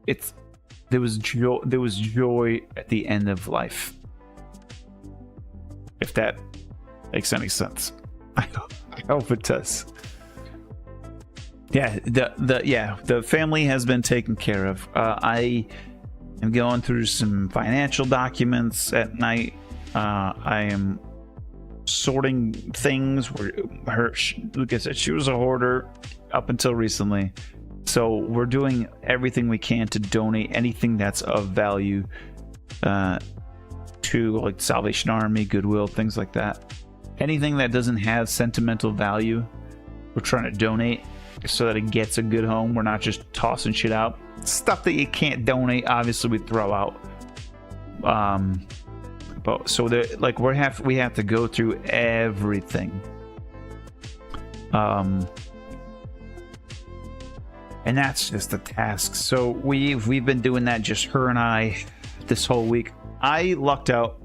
there was joy at the end of life, if that makes any sense. I hope it does. Yeah, the family has been taken care of. I am going through some financial documents at night. I am sorting things. Like I said, she was a hoarder up until recently, so we're doing everything we can to donate anything that's of value to like Salvation Army, Goodwill, things like that. Anything that doesn't have sentimental value, we're trying to donate so that it gets a good home. We're not just tossing shit out. Stuff that you can't donate, obviously, we throw out. But so like we have to go through everything. And that's just a task. So we've been doing that, just her and I, this whole week. I lucked out.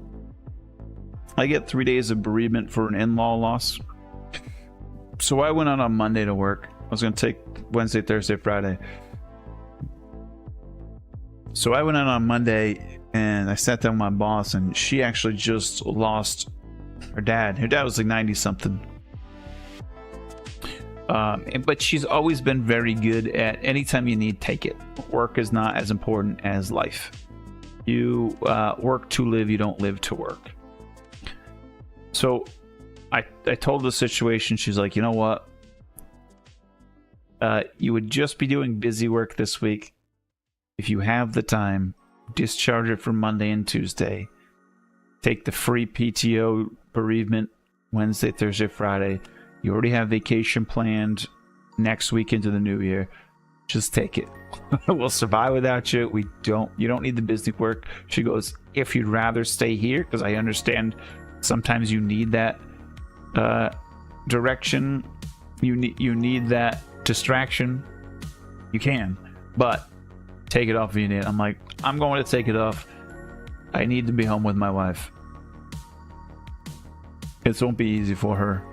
I get 3 days of bereavement for an in-law loss. So I went out on Monday to work. I was going to take Wednesday, Thursday, Friday. So I went out on Monday and I sat down with my boss, and she actually just lost her dad. Her dad was like 90 something. But she's always been very good at anytime you need, take it. Work is not as important as life. You work to live, you don't live to work. So I told the situation. She's like, you know what? You would just be doing busy work this week. If you have the time, discharge it for Monday and Tuesday. Take the free PTO bereavement Wednesday, Thursday, Friday. You already have vacation planned next week into the new year. Just take it. We'll survive without you. You don't need the busy work. She goes, if you'd rather stay here, because I understand sometimes you need that direction. You need that distraction. You can, but take it off if you need it. I'm like, I'm going to take it off. I need to be home with my wife. It won't be easy for her,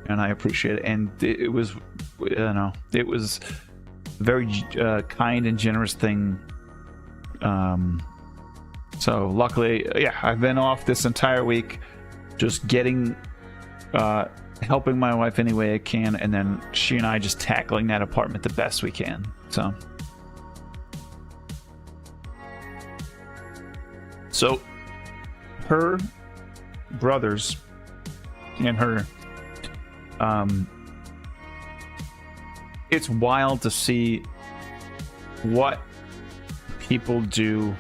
and I appreciate it. And it was, it was a very kind and generous thing. So luckily, yeah, I've been off this entire week, just getting, helping my wife any way I can, and then she and I just tackling that apartment the best we can. So her brothers and her, it's wild to see what people do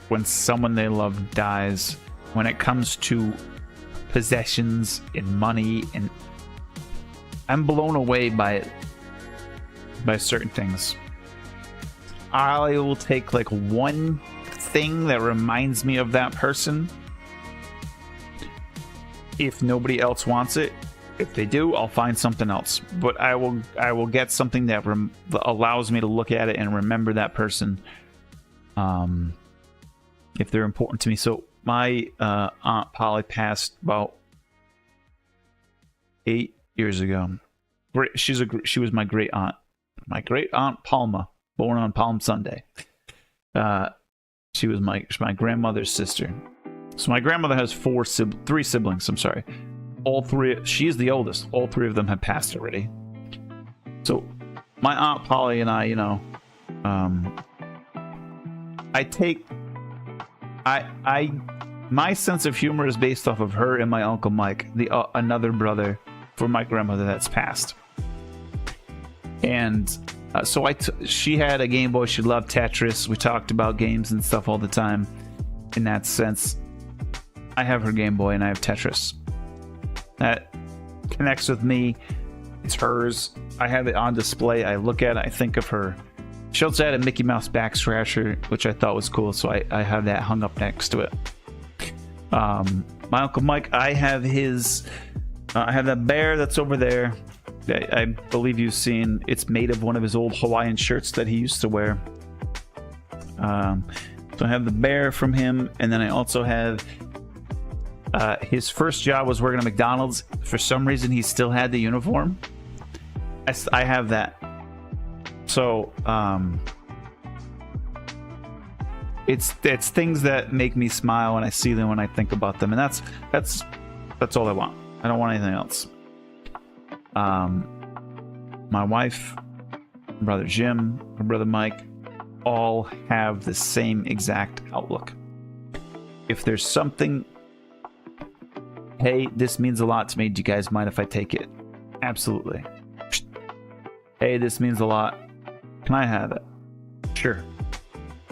when someone they love dies, when it comes to possessions and money, and I'm blown away by certain things. I will take like one thing that reminds me of that person. If nobody else wants it, if they do, I'll find something else. But I will get something that allows me to look at it and remember that person, if they're important to me. So my Aunt Polly passed about 8 years ago. She was my great aunt. My great aunt Palma, born on Palm Sunday. She was my grandmother's sister. So my grandmother has three siblings. I'm sorry. All three. She's the oldest. All three of them have passed already. So my Aunt Polly and I, my sense of humor is based off of her and my Uncle Mike, another brother for my grandmother that's passed. And so she had a Game Boy. She loved Tetris. We talked about games and stuff all the time. In that sense, I have her Game Boy and I have Tetris. That connects with me. It's hers. I have it on display. I look at it. I think of her. She also had a Mickey Mouse back scratcher, which I thought was cool. So I have that hung up next to it. My Uncle Mike, I have his. I have that bear that's over there. I believe you've seen. It's made of one of his old Hawaiian shirts that he used to wear. So I have the bear from him, and then I also have his first job was working at McDonald's. For some reason, he still had the uniform. I have that. So it's things that make me smile when I see them, when I think about them, and that's all I want. I don't want anything else. My wife, my brother Jim, my brother Mike, all have the same exact outlook. If there's something, hey, this means a lot to me, do you guys mind if I take it? Absolutely. Hey, this means a lot, can I have it? Sure.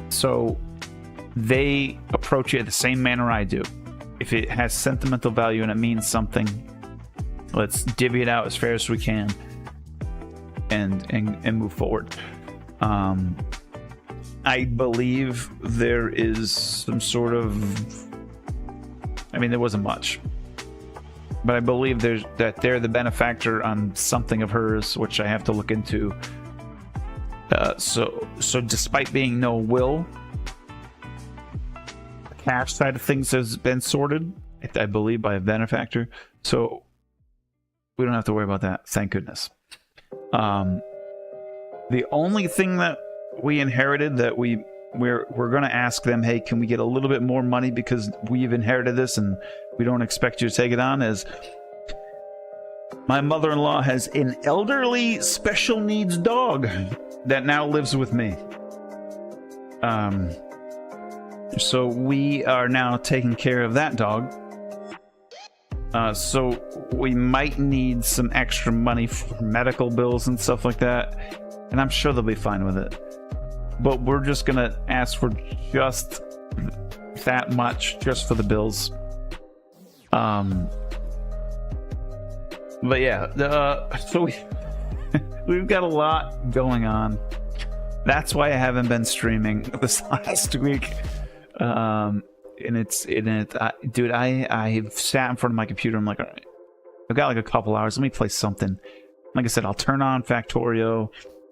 So they approach it the same manner I do. If it has sentimental value and it means something, let's divvy it out as fair as we can and move forward. I believe there is some sort of, I mean, there wasn't much, but I believe that they're the benefactor on something of hers, which I have to look into. So despite being no will, the cash side of things has been sorted, I believe, by a benefactor. So we don't have to worry about that. Thank goodness. The only thing that we inherited that we're going to ask them, hey, can we get a little bit more money because we've inherited this and we don't expect you to take it on, is my mother-in-law has an elderly special needs dog that now lives with me. So we are now taking care of that dog. So we might need some extra money for medical bills and stuff like that, and I'm sure they'll be fine with it. But we're just gonna ask for just that much, just for the bills. But yeah, so we've got a lot going on. That's why I haven't been streaming this last week. Dude, I've sat in front of my computer. I'm like, all right, I've got like a couple hours. Let me play something. Like I said, I'll turn on Factorio,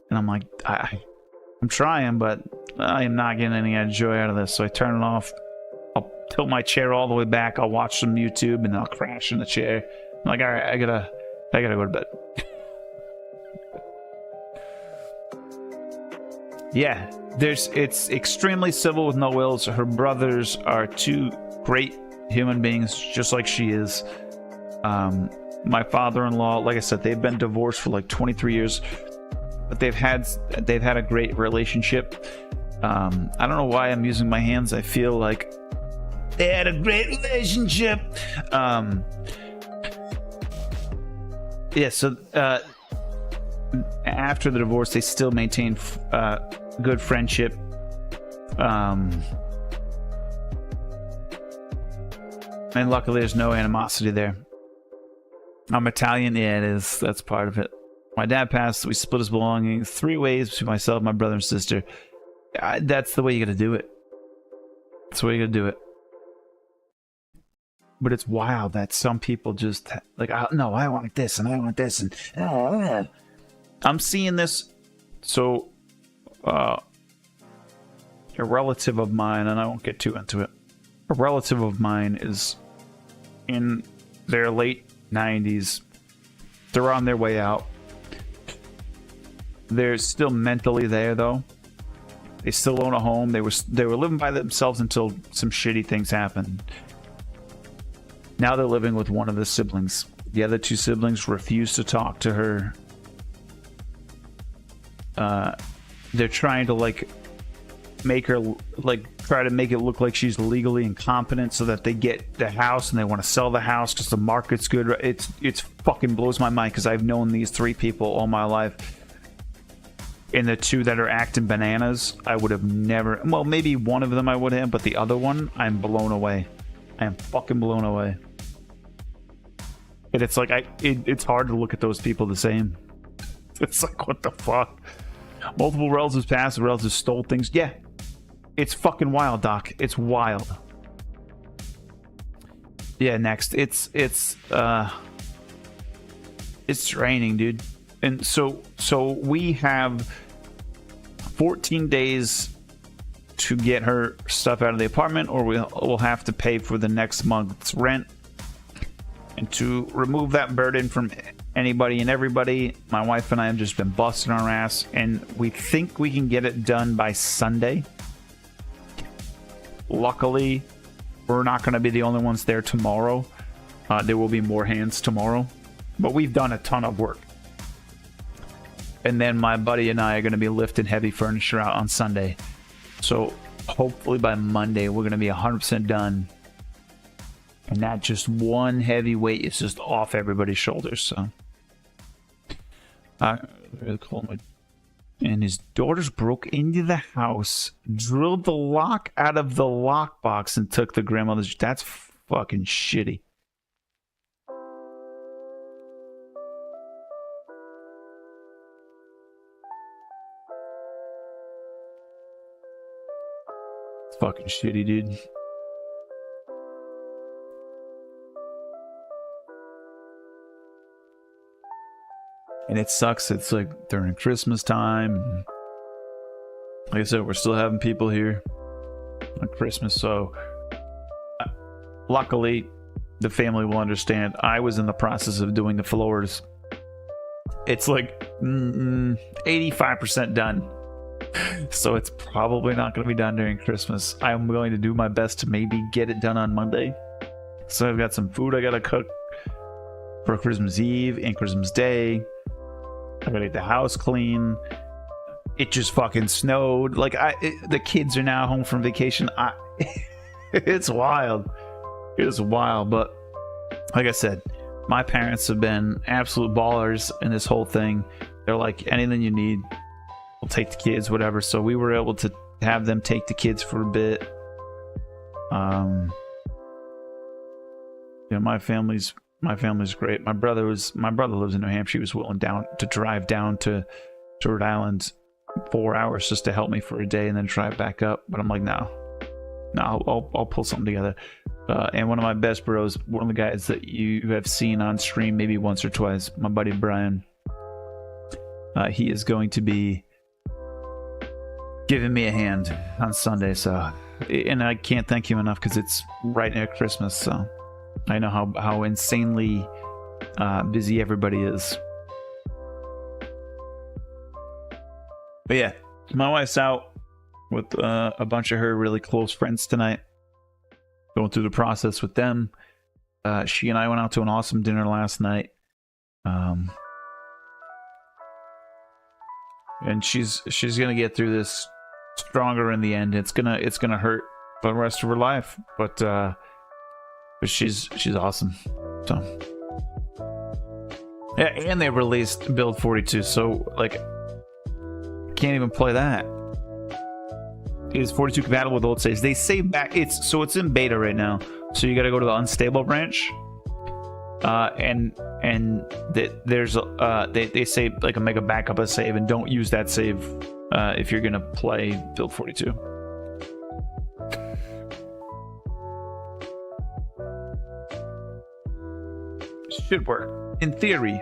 and I'm like, I'm trying, but I am not getting any joy out of this. So I turn it off. I'll tilt my chair all the way back. I'll watch some YouTube, and then I'll crash in the chair. I'm like, all right, I gotta go to bed. Yeah, it's extremely civil with no wills. Her brothers are two great human beings, just like she is. My father-in-law, like I said, they've been divorced for like 23 years, but they've had a great relationship. I don't know why I'm using my hands. I feel like they had a great relationship. Yeah, so after the divorce, they still maintain good friendship. And luckily there's no animosity there. I'm Italian, yeah, it is. That's part of it. My dad passed, we split his belongings 3 ways between myself, my brother and sister. That's the way you gotta do it. That's the way you gotta do it. But it's wild that some people just like, no, I want this and I want this, and I'm seeing this. So a relative of mine, and I won't get too into it, a relative of mine is in their late 90s. They're on their way out. They're still mentally there, though. They still own a home. They were living by themselves until some shitty things happened. Now they're living with one of the siblings. The other 2 siblings refuse to talk to her. They're trying to make her try to make it look like she's legally incompetent so that they get the house, and they want to sell the house because the market's good. It's fucking blows my mind because I've known these 3 people all my life. And the 2 that are acting bananas, I would have never. Well, maybe one of them I would have, but the other one, I'm blown away. I am fucking blown away. And it's like it's hard to look at those people the same. It's like, what the fuck? Multiple relatives passed, relatives stole things. Yeah. It's fucking wild, Doc. It's wild. Yeah, next. It's draining, dude. And so we have 14 days to get her stuff out of the apartment, or we'll have to pay for the next month's rent. And to remove that burden from anybody and everybody, my wife and I have just been busting our ass, and we think we can get it done by Sunday. luckily, we're not going to be the only ones there tomorrow. There will be more hands tomorrow, but we've done a ton of work. And then my buddy and I are going to be lifting heavy furniture out on Sunday. So hopefully by Monday, we're going to be 100% done. And not just one heavy weight is just off everybody's shoulders. So, and his daughters broke into the house, drilled the lock out of the lockbox, and took the grandmother's. That's fucking shitty. It's fucking shitty, dude. And it sucks. It's like during Christmas time. Like I said, we're still having people here on Christmas. So luckily, the family will understand. I was in the process of doing the floors. It's like 85% done. So it's probably not going to be done during Christmas. I'm going to do my best to maybe get it done on Monday. So I've got some food I got to cook for Christmas Eve and Christmas Day. I gotta get the house clean. It just fucking snowed. Like the kids are now home from vacation. It's wild. It is wild. But like I said, my parents have been absolute ballers in this whole thing. They're like, anything you need, we'll take the kids, whatever. So we were able to have them take the kids for a bit. My family's great. My brother lives in New Hampshire. He was willing to drive down to Rhode Island 4 hours just to help me for a day and then drive back up. But I'm like, no, I'll pull something together. And one of my best bros, one of the guys that you have seen on stream maybe once or twice, my buddy Brian, he is going to be giving me a hand on Sunday. So, and I can't thank him enough because it's right near Christmas. So I know how insanely busy everybody is. But yeah, my wife's out with a bunch of her really close friends tonight. Going through the process with them. She and I went out to an awesome dinner last night. And she's gonna get through this stronger in the end. It's gonna hurt for the rest of her life, but she's awesome. So yeah, and they released Build 42, so like can't even play that. Is 42 compatible with old saves? They say back it's in beta right now, so you got to go to the unstable branch, and there's they say like a mega backup of save, and don't use that save if you're gonna play Build 42. Should work in theory.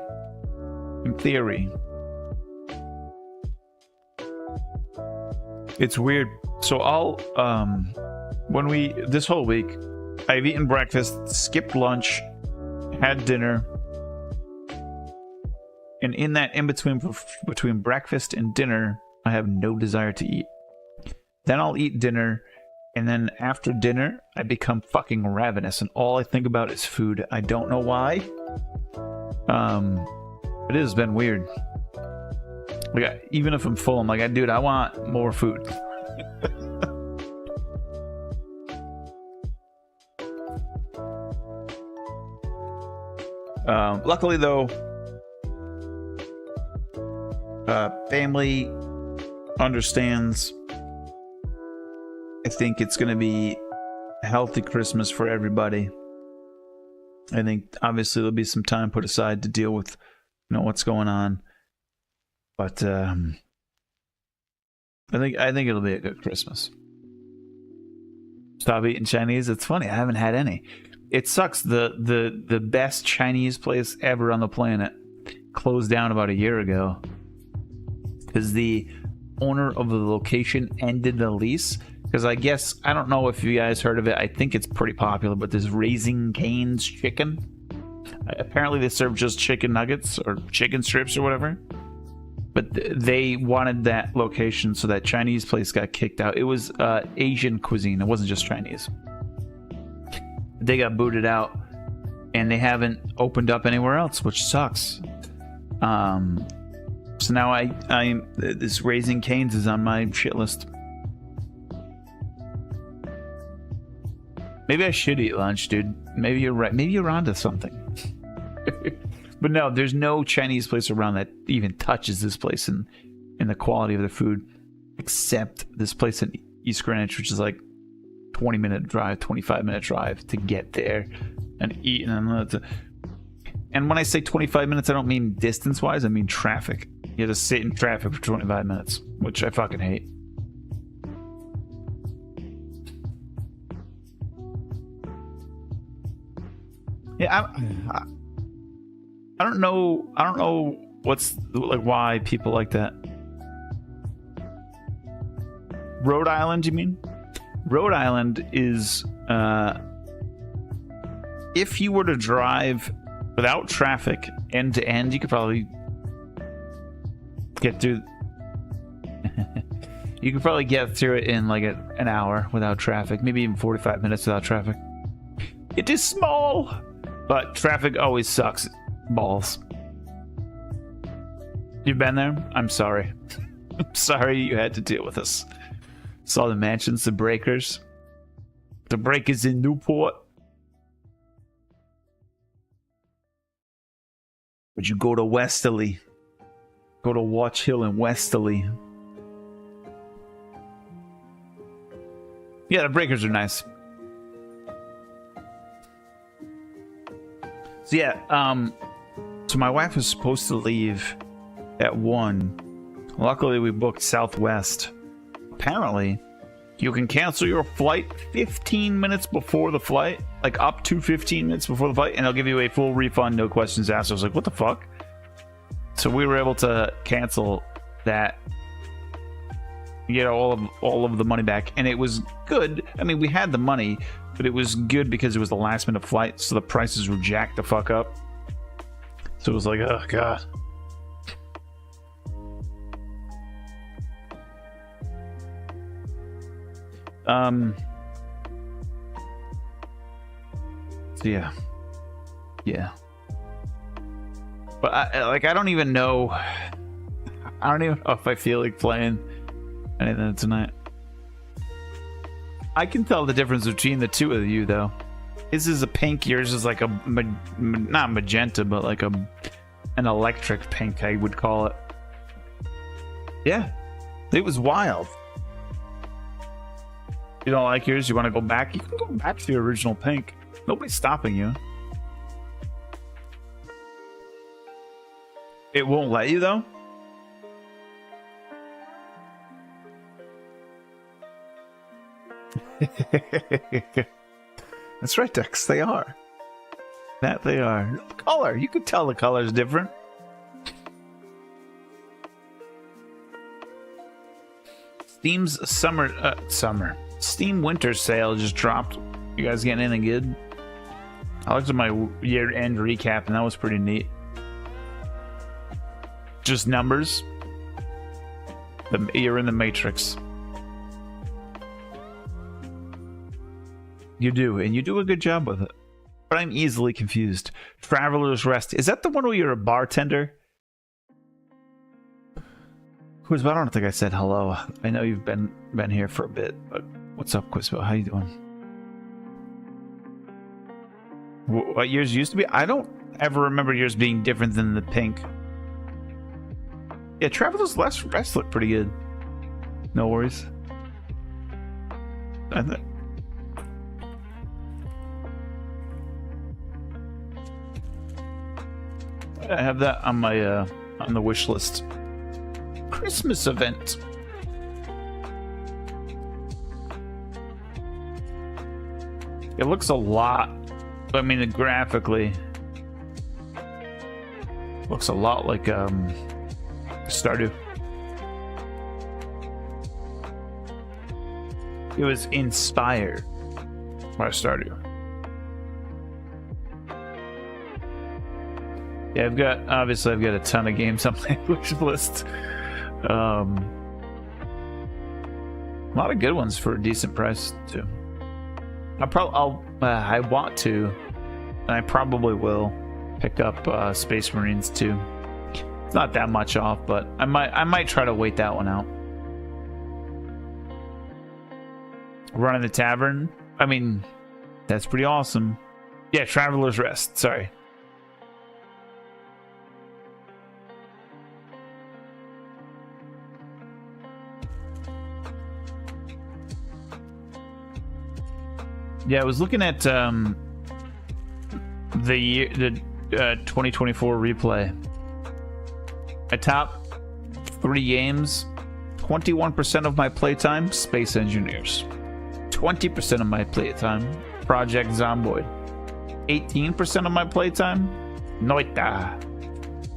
It's weird. So I'll this whole week I've eaten breakfast, skipped lunch, had dinner, and in that in between breakfast and dinner I have no desire to eat. Then I'll eat dinner, and then after dinner I become fucking ravenous and all I think about is food. I don't know why. It has been weird. Like, even if I'm full, I'm like, dude, I want more food. Luckily, though, family understands. I think it's going to be a healthy Christmas for everybody. I think obviously there'll be some time put aside to deal with, what's going on. But I think it'll be a good Christmas. Stop eating Chinese. It's funny, I haven't had any. It sucks. The best Chinese place ever on the planet closed down about a year ago because the owner of the location ended the lease. Because I guess, I don't know if you guys heard of it. I think it's pretty popular, but there's Raising Cane's Chicken. Apparently they serve just chicken nuggets or chicken strips or whatever. But they wanted that location, so that Chinese place got kicked out. It was Asian cuisine. It wasn't just Chinese. They got booted out, and they haven't opened up anywhere else, which sucks. So now I'm this Raising Cane's is on my shit list. Maybe I should eat lunch, dude. Maybe you're right. Maybe you're onto something. But no, there's no Chinese place around that even touches this place in the quality of the food, except this place in East Greenwich, which is like 20-minute drive, 25-minute drive to get there and eat. And when I say 25 minutes, I don't mean distance-wise. I mean traffic. You have to sit in traffic for 25 minutes, which I fucking hate. Yeah, I don't know what's like why people like that. Rhode Island, you mean? Rhode Island is if you were to drive without traffic end to end, you could probably get through you could probably get through it in like an hour without traffic, maybe even 45 minutes without traffic. It is small, but traffic always sucks balls. You've been there? I'm sorry. I'm sorry you had to deal with us. Saw the mansions, the breakers. The breakers in Newport. Would you go to Westerly? Go to Watch Hill and Westerly. Yeah, the breakers are nice. So yeah, so my wife was supposed to leave at 1. Luckily, we booked Southwest. Apparently, you can cancel your flight 15 minutes before the flight, like up to 15 minutes before the flight, and they'll give you a full refund, no questions asked. I was like, what the fuck? So we were able to cancel that, get all of the money back, and it was good. I mean, we had the money, but it was good because it was the last minute flight, so the prices were jacked the fuck up. So it was like, oh god. So yeah. But I don't even know. I don't even know if I feel like playing anything tonight. I can tell the difference between the two of you, though. His is a pink. Yours is like a not magenta, but like an electric pink, I would call it. Yeah, it was wild. You don't like yours? You want to go back? You can go back to the original pink. Nobody's stopping you. It won't let you, though? That's right, Dex. They are. That they are. The color. You could tell the color's different. Steam's Steam winter sale just dropped. You guys getting anything good? I looked at my year-end recap, and that was pretty neat. Just numbers. You're in the Matrix. You do, and you do a good job with it. But I'm easily confused. Traveler's Rest. Is that the one where you're a bartender? Quizbo, I don't think I said hello. I know you've been here for a bit, but what's up, Quizbo? How you doing? What yours used to be? I don't ever remember yours being different than the pink. Yeah, Traveler's Rest looked pretty good. No worries. I have that on my on the wish list. Christmas event. It looks a lot. I mean, graphically, looks a lot like Stardew. It was inspired by Stardew. Yeah, obviously I've got a ton of games on my wish list. A lot of good ones for a decent price too. I want to, and I probably will pick up Space Marines 2. It's not that much off, but I might try to wait that one out. Running the Tavern. I mean, that's pretty awesome. Yeah, Traveler's Rest. Sorry. Yeah, I was looking at the 2024 replay. My top 3 games, 21% of my playtime, Space Engineers. 20% of my playtime, Project Zomboid. 18% of my playtime, Noita.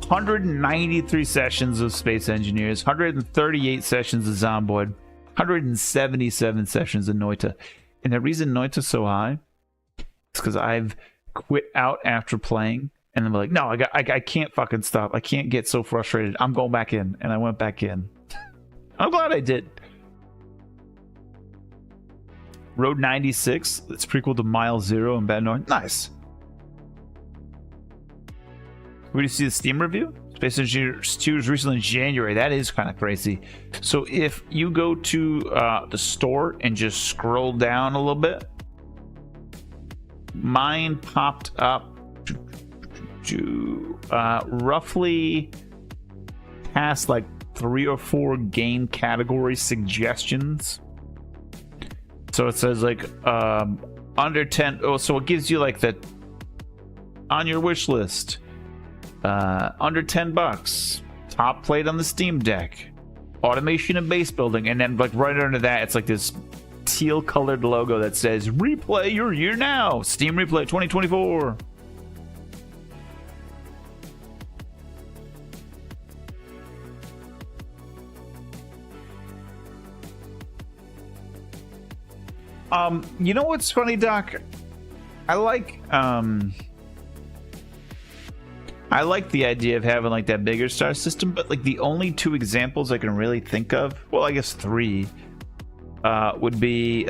193 sessions of Space Engineers, 138 sessions of Zomboid, 177 sessions of Noita. And the reason Noita's so high is because I've quit out after playing, and I'm like, no, I can't fucking stop. I can't get so frustrated. I'm going back in, and I went back in. I'm glad I did. Road 96. It's prequel to Mile Zero and Bad North. Nice. Where do you see the Steam review? Space Engineers 2 was recently in January. That is kind of crazy. So if you go to the store and just scroll down a little bit, mine popped up to roughly past like 3 or 4 game category suggestions. So it says like under 10. Oh, so it gives you like the on your wish list. Under $10, top played on the Steam Deck, automation and base building, and then like right under that, it's like this teal colored logo that says replay your year now, Steam Replay 2024. You know what's funny, Doc? I like the idea of having like that bigger star system, but like the only 2 examples I can really think of, well, I guess 3, would be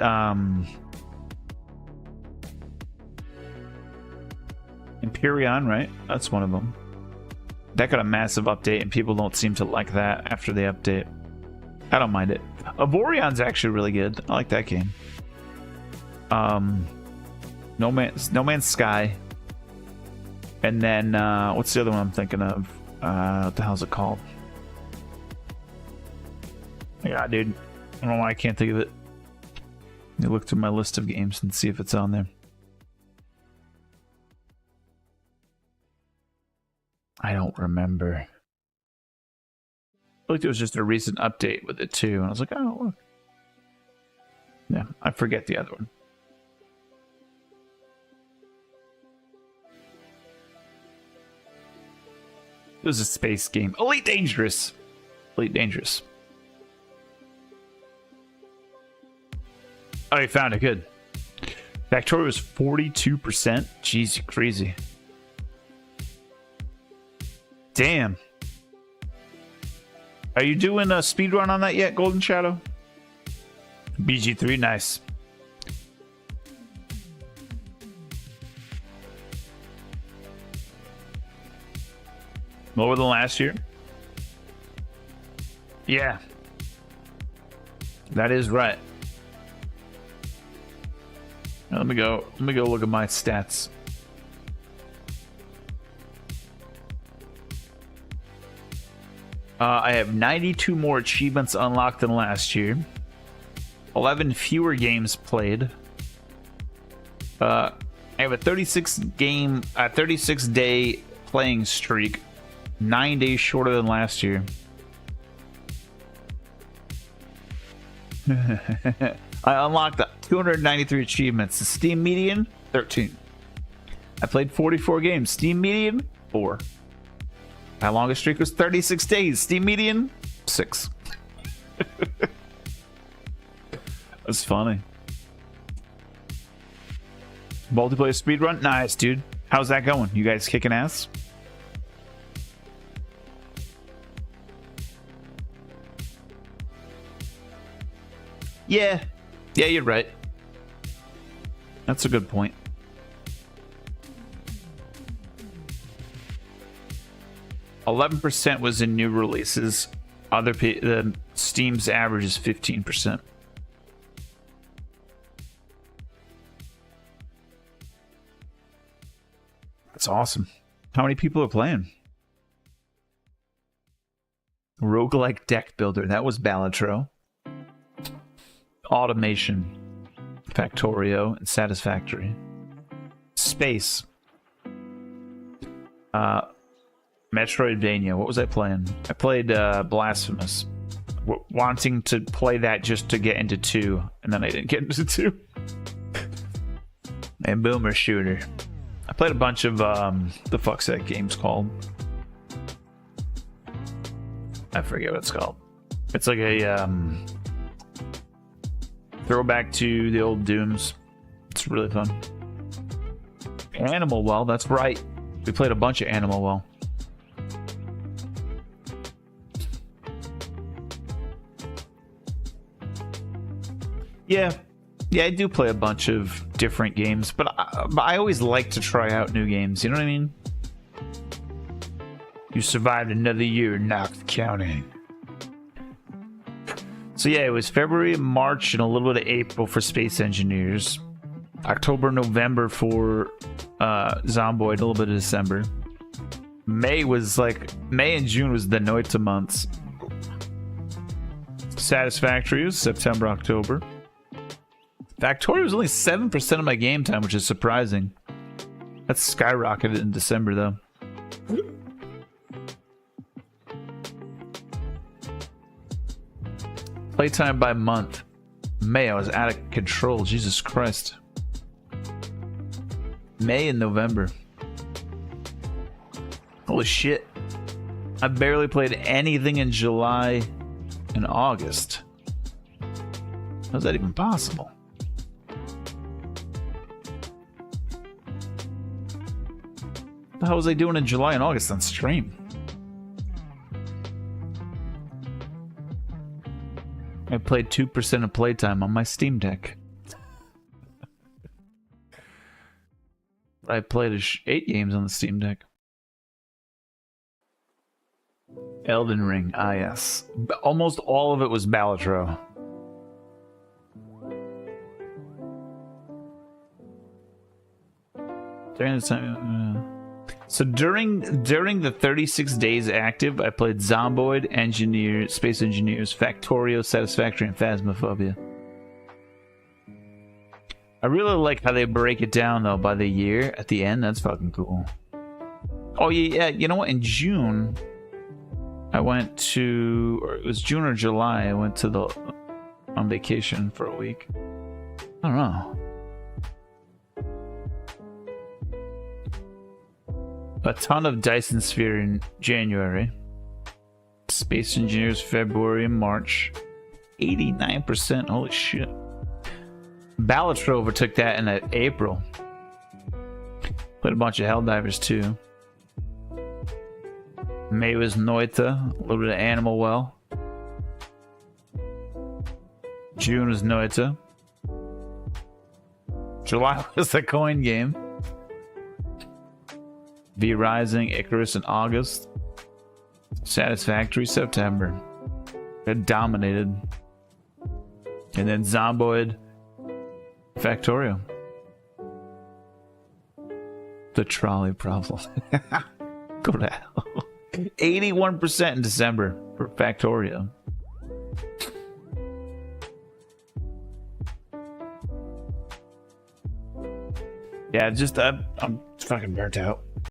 Empyrean, right? That's one of them. That got a massive update, and people don't seem to like that after the update. I don't mind it. Avorion's actually really good. I like that game. No Man's Sky. And then, what's the other one I'm thinking of? What the hell's it called? Yeah, dude. I don't know why I can't think of it. Let me look through my list of games and see if it's on there. I don't remember. I feel like there was just a recent update with it too, and I was like, oh, look. Yeah, I forget the other one. It was a space game. Elite Dangerous. Elite Dangerous. Oh, you found it. Good. Factorio was 42%. Jeez, you crazy. Damn. Are you doing a speedrun on that yet, Golden Shadow? BG3, nice. Lower than last year? Yeah. That is right. Now, let me go look at my stats. I have 92 more achievements unlocked than last year. 11 fewer games played. I have a 36 day playing streak. 9 days shorter than last year. I unlocked 293 achievements. The Steam median, 13. I played 44 games. Steam median, 4. My longest streak was 36 days. Steam median, 6. That's funny. Multiplayer speedrun? Nice, dude. How's that going? You guys kicking ass? Yeah. Yeah, you're right. That's a good point. %was in new releases. The Steam's average is 15%. That's awesome. How many people are playing? Roguelike deck builder. That was Balatro. Automation. Factorio and Satisfactory. Space. Metroidvania. What was I playing? I played Blasphemous. Wanting to play that just to get into 2, and then I didn't get into 2. And Boomer Shooter. I played a bunch of the fuck's that game's called? I forget what it's called. It's like a throwback to the old Dooms. It's really fun. Animal Well, that's right. We played a bunch of Animal Well. Yeah, I do play a bunch of different games, but I always like to try out new games. You know what I mean? You survived another year, not counting. So yeah, it was February, March, and a little bit of April for Space Engineers. October, November for Zomboid, a little bit of December. May and June was the Noita months. Satisfactory was September, October. Factorio was only 7% of my game time, which is surprising. That's skyrocketed in December, though. Playtime by month. May, I was out of control. Jesus Christ. May and November. Holy shit. I barely played anything in July and August. How's that even possible? What the hell was I doing in July and August on stream? I played 2% of playtime on my Steam Deck. I played 8 games on the Steam Deck. Elden Ring, yes. Almost all of it was Balatro. During the time, so during the 36 days active, I played Zomboid, Space Engineers, Factorio, Satisfactory, and Phasmophobia. I really like how they break it down though by the year at the end. That's fucking cool. Oh yeah, you know what? In June, I went to, or it was June or July. I went to on vacation for a week. I don't know. A ton of Dyson Sphere in January. Space Engineers February and March. 89%. Holy shit. Balatro overtook that in April. Played a bunch of Helldivers too. May was Noita. A little bit of Animal Well. June was Noita. July was the coin game. V Rising, Icarus in August. Satisfactory September. It dominated. And then Zomboid, Factorio. The trolley problem. Go to hell. 81% in December for Factorio. Yeah, just I'm fucking burnt out.